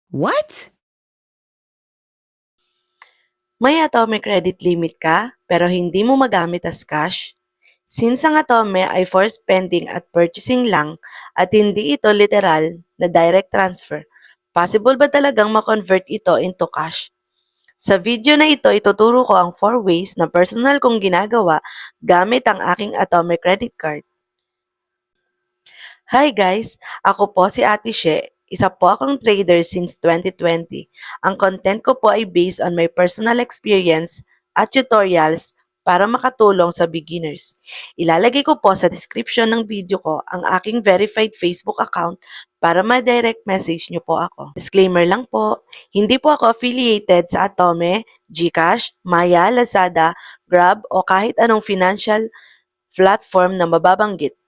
What? May Atome credit limit ka pero hindi mo magamit as cash? Since ang Atome ay for spending at purchasing lang at hindi ito literal na direct transfer, possible ba talagang ma-convert ito into cash? Sa video na ito, ituturo ko ang 4 ways na personal kong ginagawa gamit ang aking Atome credit card. Hi guys! Ako po si Ate She. Isa po akong trader since 2020. Ang content ko po ay based on my personal experience at tutorials para makatulong sa beginners. Ilalagay ko po sa description ng video ko ang aking verified Facebook account para ma-direct message nyo po ako. Disclaimer lang po, hindi po ako affiliated sa Atome, GCash, Maya, Lazada, Grab o kahit anong financial platform na mababanggit.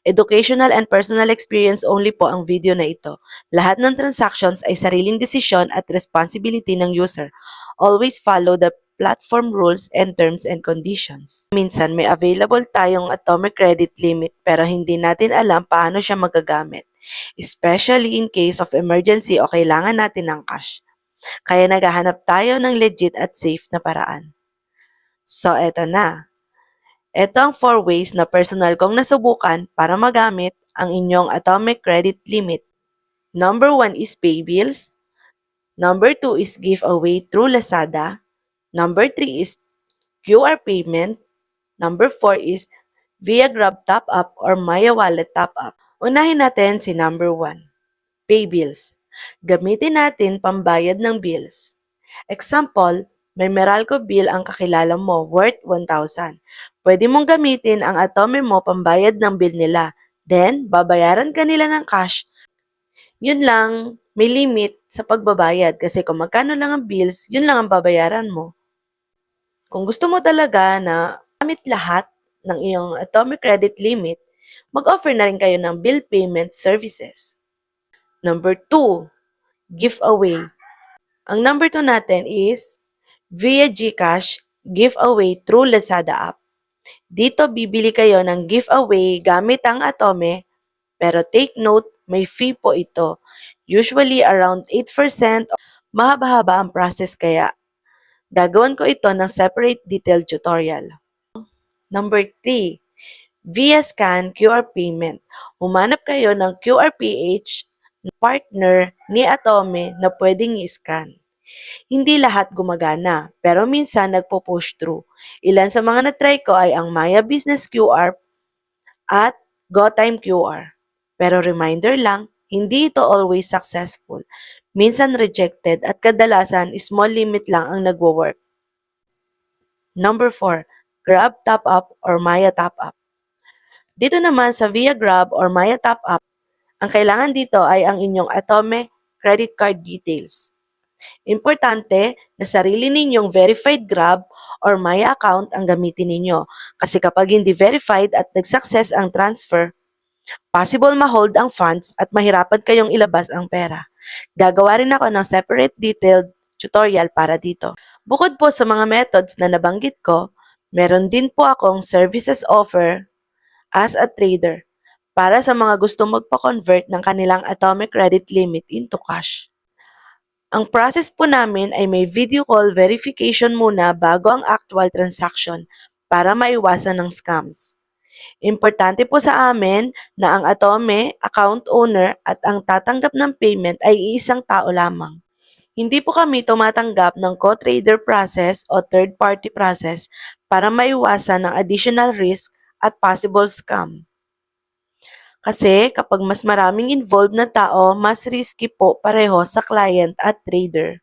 Educational and personal experience only po ang video na ito. Lahat ng transactions ay sariling desisyon at responsibility ng user. Always follow the platform rules and terms and conditions. Minsan may available tayong atomic credit limit pero hindi natin alam paano siya magagamit. Especially in case of emergency o kailangan natin ng cash. Kaya naghahanap tayo ng legit at safe na paraan. So eto na. Ito ang 4 ways na personal kong nasubukan para magamit ang inyong atomic credit limit. Number 1 is pay bills. Number 2 is giveaway through Lazada. Number 3 is QR payment. Number 4 is via Grab top up or Maya Wallet top up. Unahin natin si number 1, pay bills. Gamitin natin pambayad ng bills. Example, may Meralco bill ang kakilala mo worth 1,000. Pwede mong gamitin ang Atome mo pambayad ng bill nila. Then, babayaran ka nila ng cash. Yun lang, may limit sa pagbabayad kasi kung magkano lang ang bills, yun lang ang babayaran mo. Kung gusto mo talaga na gamit lahat ng iyong Atome credit limit, mag-offer na rin kayo ng bill payment services. Number 2, giveaway. Ang number 2 natin is via GCash giveaway through Lazada app. Dito bibili kayo ng giveaway gamit ang Atome, pero take note, may fee po ito. Usually around 8%. Mahaba-haba ang process kaya gagawin ko ito ng separate detailed tutorial. Number 3, via scan QR payment. Humanap kayo ng QRPH na partner ni Atome na pwedeng i-scan. Hindi lahat gumagana, pero minsan nagpo-push through. Ilan sa mga na-try ko ay ang Maya Business QR at GoTime QR. Pero reminder lang, hindi ito always successful. Minsan rejected at kadalasan small limit lang ang nagwo-work. Number 4, Grab Top Up or Maya Top Up. Dito naman sa Via Grab or Maya Top Up, ang kailangan dito ay ang inyong Atome credit card details. Importante na sarili ninyong verified Grab or Maya account ang gamitin ninyo kasi kapag hindi verified at nag-success ang transfer, possible ma-hold ang funds at mahirapan kayong ilabas ang pera. Gagawa rin ako ng separate detailed tutorial para dito. Bukod po sa mga methods na nabanggit ko, meron din po akong services offer as a trader para sa mga gustong magpa-convert ng kanilang atomic credit limit into cash. Ang process po namin ay may video call verification muna bago ang actual transaction para maiwasan ng scams. Importante po sa amin na ang Atome, account owner at ang tatanggap ng payment ay iisang tao lamang. Hindi po kami tumatanggap ng co-trader process o third-party process para maiwasan ng additional risk at possible scam. Kasi kapag mas maraming involved na tao, mas risky po pareho sa client at trader.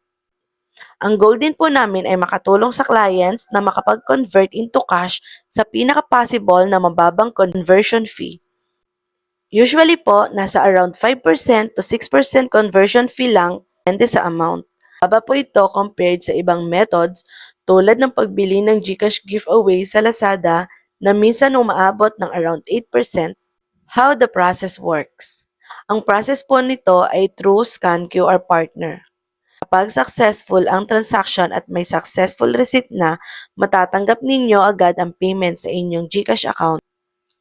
Ang goal din po namin ay makatulong sa clients na makapag-convert into cash sa pinaka-possible na mababang conversion fee. Usually po, nasa around 5% to 6% conversion fee lang depende sa amount. Baba po ito compared sa ibang methods tulad ng pagbili ng GCash giveaway sa Lazada na minsan umaabot ng around 8%. How the process works. Ang process po nito ay through Scan QR partner. Kapag successful ang transaction at may successful receipt na, matatanggap ninyo agad ang payment sa inyong GCash account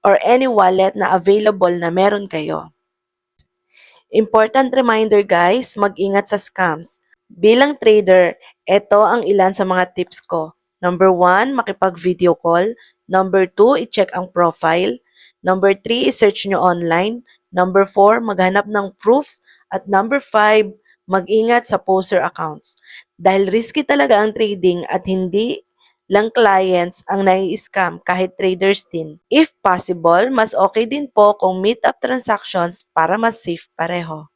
or any wallet na available na meron kayo. Important reminder guys, mag-ingat sa scams. Bilang trader, ito ang ilan sa mga tips ko. Number 1, makipag-video call. Number 2, i-check ang profile. Number 3, i-search nyo online. Number 4, maghanap ng proofs. At number 5, mag-ingat sa poster accounts. Dahil risky talaga ang trading at hindi lang clients ang nai-scam kahit traders din. If possible, mas okay din po kung meet-up transactions para mas safe pareho.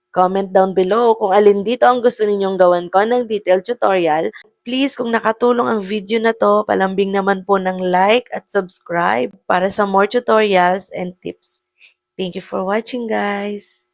Comment down below kung alin dito ang gusto ninyong gawan ko ng detailed tutorial. Please, kung nakatulong ang video na to, palambing naman po ng like at subscribe para sa more tutorials and tips. Thank you for watching guys!